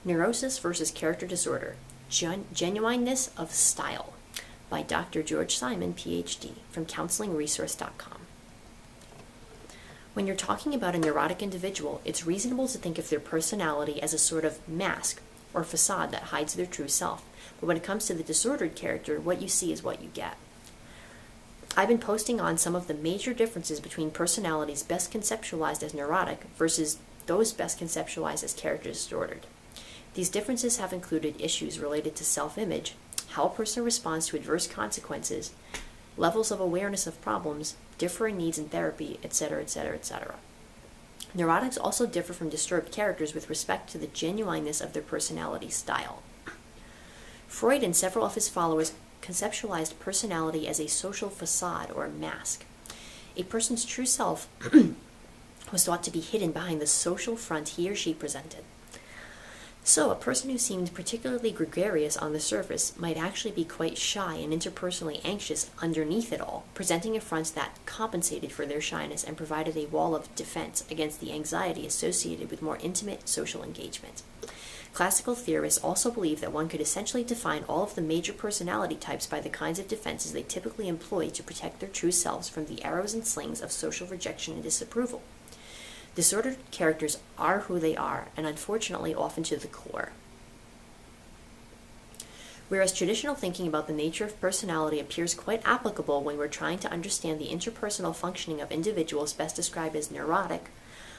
Neurosis versus Character Disorder, Genuineness of Style by Dr. George Simon, PhD, from counselingresource.com. When you're talking about a neurotic individual, it's reasonable to think of their personality as a sort of mask or facade that hides their true self. But when it comes to the disordered character, what you see is what you get. I've been posting on some of the major differences between personalities best conceptualized as neurotic versus those best conceptualized as character disordered. These differences have included issues related to self-image, how a person responds to adverse consequences, levels of awareness of problems, differing needs in therapy, etc., etc., etc. Neurotics also differ from disturbed characters with respect to the genuineness of their personality style. Freud and several of his followers conceptualized personality as a social facade or mask. A person's true self was thought to be hidden behind the social front he or she presented. So, a person who seemed particularly gregarious on the surface might actually be quite shy and interpersonally anxious underneath it all, presenting a front that compensated for their shyness and provided a wall of defense against the anxiety associated with more intimate social engagement. Classical theorists also believe that one could essentially define all of the major personality types by the kinds of defenses they typically employ to protect their true selves from the arrows and slings of social rejection and disapproval. Disordered characters are who they are, and unfortunately often to the core. Whereas traditional thinking about the nature of personality appears quite applicable when we're trying to understand the interpersonal functioning of individuals best described as neurotic,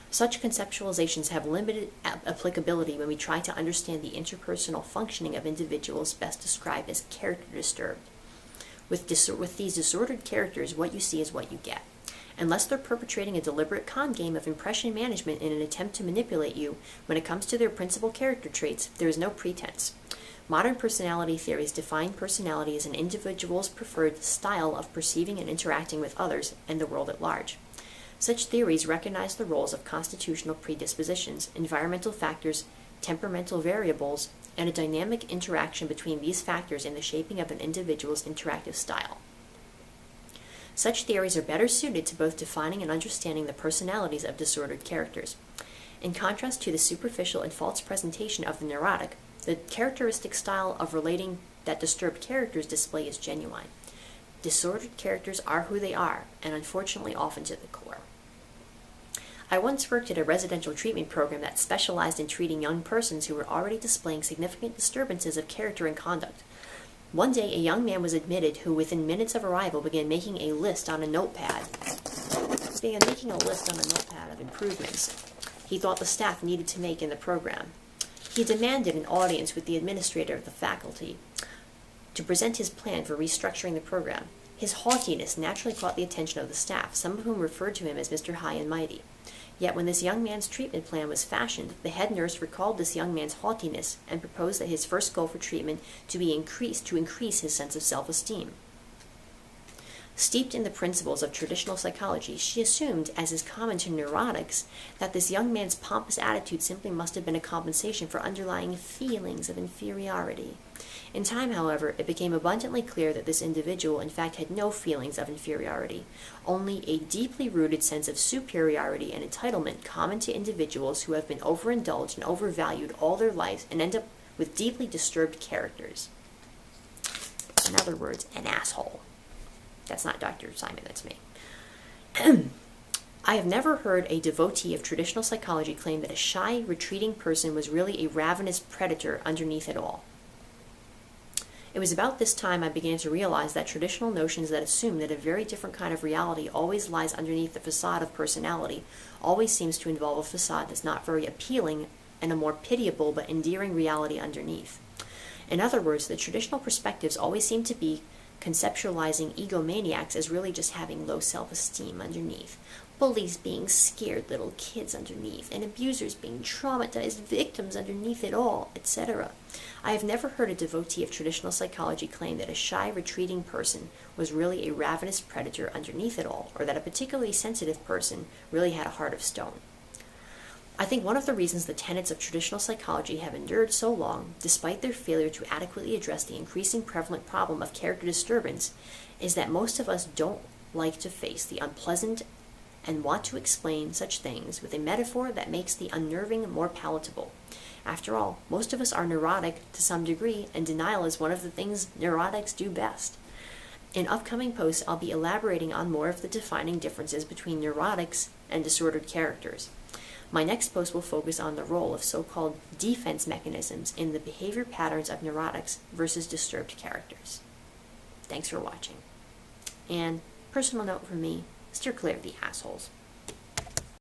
such conceptualizations have limited applicability when we try to understand the interpersonal functioning of individuals best described as character disturbed. With these disordered characters, what you see is what you get. Unless they're perpetrating a deliberate con game of impression management in an attempt to manipulate you, when it comes to their principal character traits, there is no pretense. Modern personality theories define personality as an individual's preferred style of perceiving and interacting with others and the world at large. Such theories recognize the roles of constitutional predispositions, environmental factors, temperamental variables, and a dynamic interaction between these factors in the shaping of an individual's interactive style. Such theories are better suited to both defining and understanding the personalities of disordered characters. In contrast to the superficial and false presentation of the neurotic, the characteristic style of relating that disturbed characters display is genuine. Disordered characters are who they are, and unfortunately often to the core. I once worked at a residential treatment program that specialized in treating young persons who were already displaying significant disturbances of character and conduct. One day, a young man was admitted who, within minutes of arrival, began making a list on a notepad of improvements he thought the staff needed to make in the program. He demanded an audience with the administrator of the faculty to present his plan for restructuring the program. His haughtiness naturally caught the attention of the staff, some of whom referred to him as Mr. High and Mighty. Yet when this young man's treatment plan was fashioned, the head nurse recalled this young man's haughtiness and proposed that his first goal for treatment to increase his sense of self-esteem. Steeped in the principles of traditional psychology, she assumed, as is common to neurotics, that this young man's pompous attitude simply must have been a compensation for underlying feelings of inferiority. In time, however, it became abundantly clear that this individual in fact had no feelings of inferiority, only a deeply rooted sense of superiority and entitlement common to individuals who have been overindulged and overvalued all their lives and end up with deeply disturbed characters. In other words, an asshole. That's not Dr. Simon, that's me. I have never heard a devotee of traditional psychology claim that a shy, retreating person was really a ravenous predator underneath it all. It was about this time I began to realize that traditional notions that assume that a very different kind of reality always lies underneath the facade of personality always seems to involve a facade that's not very appealing and a more pitiable but endearing reality underneath. In other words, the traditional perspectives always seem to be conceptualizing egomaniacs as really just having low self-esteem underneath, bullies being scared little kids underneath, and abusers being traumatized victims underneath it all, etc. I have never heard a devotee of traditional psychology claim that a shy, retreating person was really a ravenous predator underneath it all, or that a particularly sensitive person really had a heart of stone. I think one of the reasons the tenets of traditional psychology have endured so long, despite their failure to adequately address the increasing prevalent problem of character disturbance, is that most of us don't like to face the unpleasant and want to explain such things with a metaphor that makes the unnerving more palatable. After all, most of us are neurotic to some degree, and denial is one of the things neurotics do best. In upcoming posts, I'll be elaborating on more of the defining differences between neurotics and disordered characters. My next post will focus on the role of so-called defense mechanisms in the behavior patterns of neurotics versus disturbed characters. Thanks for watching. And personal note from me, steer clear of the assholes.